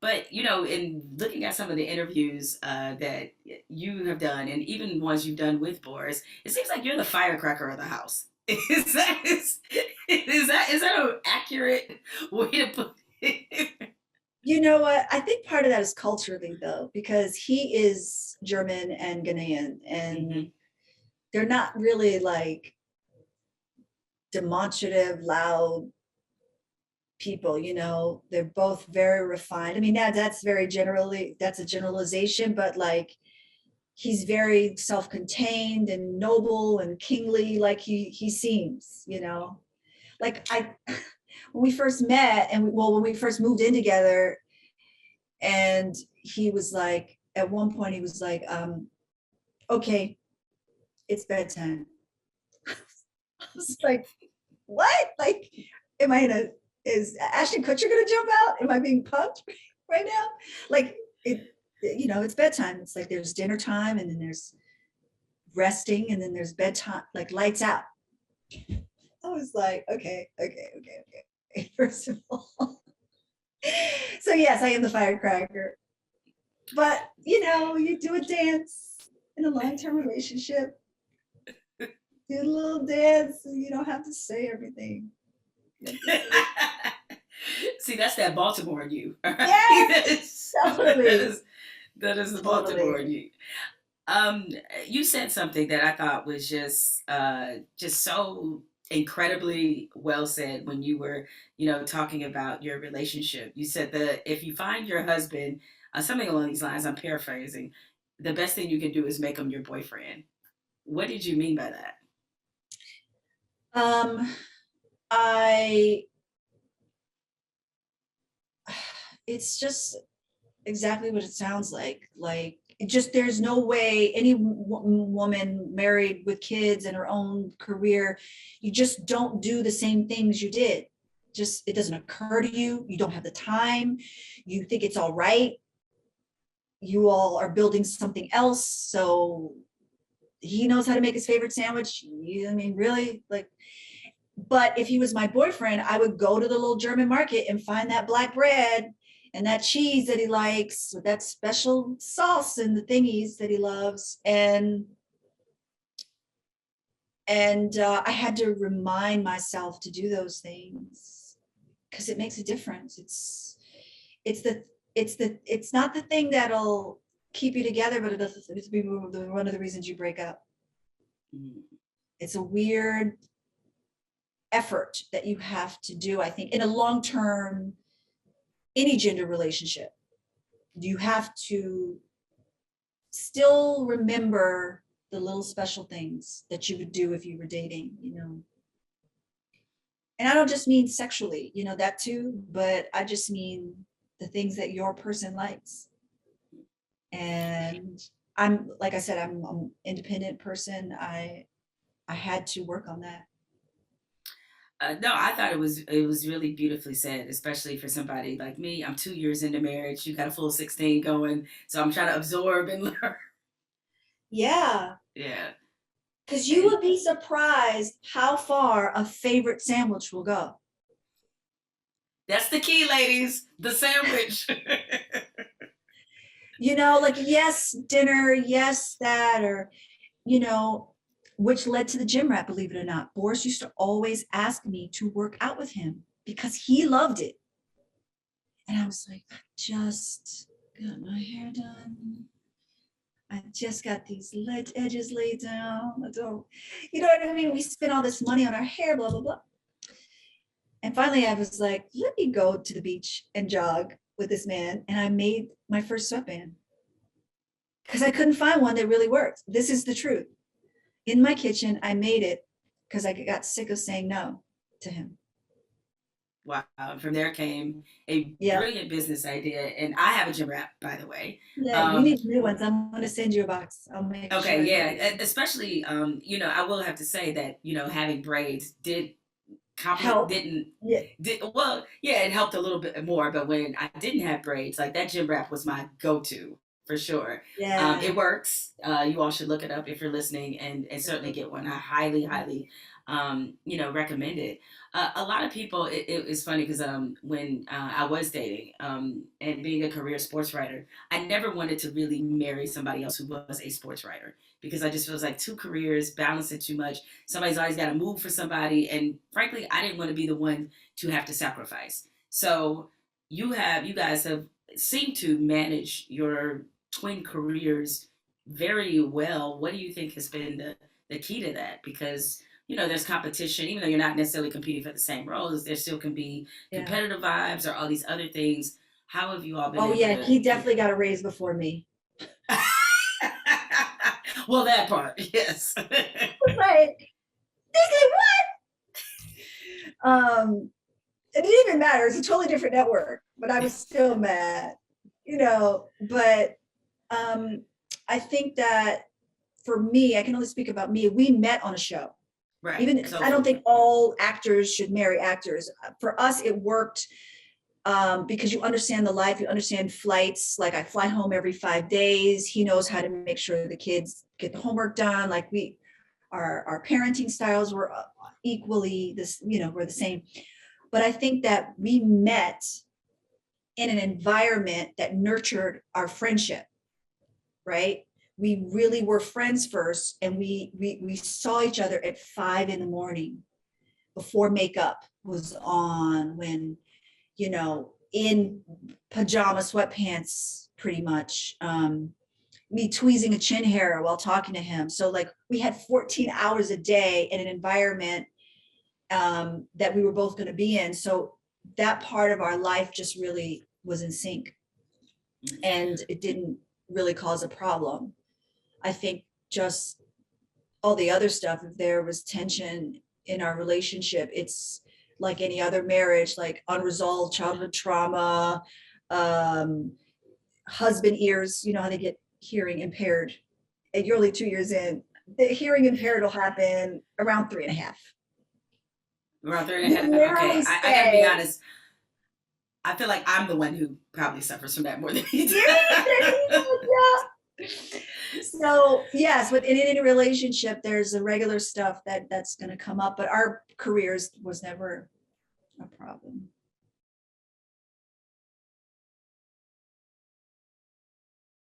But in looking at some of the interviews that you have done, and even ones you've done with Boris, it seems like you're the firecracker of the house. Is that an accurate way to put it? You know what? I think part of that is culturally though, because he is German and Ghanaian, and Hmm. they're not really like demonstrative, loud people, they're both very refined. I mean, that's a generalization, but like he's very self-contained and noble and kingly, like he seems, like I when we first met and when we first moved in together, and he was like, at one point he was like, okay, it's bedtime. I was like, what? Like, am I in a is Ashton Kutcher gonna jump out? Am I being punked right now? Like it's bedtime. It's like there's dinner time, and then there's resting, and then there's bedtime, like lights out. I was like, okay. First of all. So yes, I am the firecracker. But you do a dance in a long-term relationship, do a little dance, and you don't have to say everything. You have to say, See, that's that Baltimore in you. All right? yes, that is that totally, is that is the Baltimore in totally. you. Um, you said something that I thought was just so incredibly well said when you were, talking about your relationship. You said that if you find your husband, something along these lines, I'm paraphrasing, the best thing you can do is make him your boyfriend. What did you mean by that? Um, I it's just exactly what it sounds like. Like it just there's no way any woman married with kids and her own career, you just don't do the same things you did. Just it doesn't occur to you. You don't have the time. You think it's all right. You all are building something else. So he knows how to make his favorite sandwich. I mean, really? Like, but if he was my boyfriend, I would go to the little German market and find that black bread and that cheese that he likes with that special sauce and the thingies that he loves. And I had to remind myself to do those things because it makes a difference. It's the it's not the thing that'll keep you together, but it's be one of the reasons you break up. Mm. It's a weird effort that you have to do, I think, in a long term, any gender relationship. You have to still remember the little special things that you would do if you were dating. And I don't just mean sexually, that too, but I just mean the things that your person likes. And I'm, like I said, I'm an independent person. I had to work on that. No, I thought it was really beautifully said, especially for somebody like me. I'm 2 years into marriage. You got a full 16 going, so I'm trying to absorb and learn. Yeah, Yeah, because you and would be surprised how far a favorite sandwich will go. that's the key, ladies. The sandwich. Like, yes, dinner, yes, that, or, you know, which led to the gym rat, believe it or not. Boris used to always ask me to work out with him because he loved it. And I was like, I just got my hair done. I just got these edges laid down. I don't, you know what I mean? We spent all this money on our hair, blah, blah, blah. And finally, I was like, let me go to the beach and jog with this man. And I made my first sweatband because I couldn't find one that really worked. This is the truth. In my kitchen, I made it because I got sick of saying no to him. Wow. From there came a Yeah. brilliant business idea, and I have a gym wrap, by the way. Yeah. You Um, need new ones. I'm going to send you a box. I'll make sure okay, I get yeah, you some. especially, I will have to say that having braids did compliment Help. didn't Yeah. did well, yeah, it helped a little bit more. But when I didn't have braids, like that gym wrap was my go-to for sure. Yeah. It works. You all should look it up if you're listening, and certainly get one. I highly, highly, recommend it. A lot of people, it was funny because when I was dating and being a career sports writer, I never wanted to really marry somebody else who was a sports writer because I just feels like two careers balancing too much. Somebody's always got to move for somebody, and frankly, I didn't want to be the one to have to sacrifice. So you guys have seemed to manage your twin careers very well. What do you think has been the key to that? Because there's competition, even though you're not necessarily competing for the same roles, there still can be Yeah. competitive vibes or all these other things. How have you all been Oh able yeah, to he definitely got a raise before me. well, that part, yes. Like, thinking what? It didn't even matter. It's a totally different network, but I was still mad, but I think that for me, I can only speak about me. We met on a show. Right. Even So I don't think all actors should marry actors. For us, it worked because you understand the life, you understand flights. Like I fly home every 5 days. He knows how to make sure the kids get the homework done. Like our parenting styles were equally we're the same. But I think that we met in an environment that nurtured our friendship, right? We really were friends first, and we saw each other at 5 a.m. before makeup was on, when in pajama sweatpants, pretty much. Me tweezing a chin hair while talking to him. So like we had 14 hours a day in an environment that we were both going to be in. So that part of our life just really was in sync, and it didn't really cause a problem. I think just all the other stuff, if there was tension in our relationship, it's like any other marriage, like unresolved childhood trauma, um, husband ears, you know how they get hearing impaired, and you're only 2 years in. The hearing impaired will happen around 3.5. around three and a We half. Okay, literally I got to be say, honest. I feel like I'm the one who probably suffers from that more than he does. yeah. So yes, within any relationship, there's a regular stuff that's going to come up, but our careers was never a problem.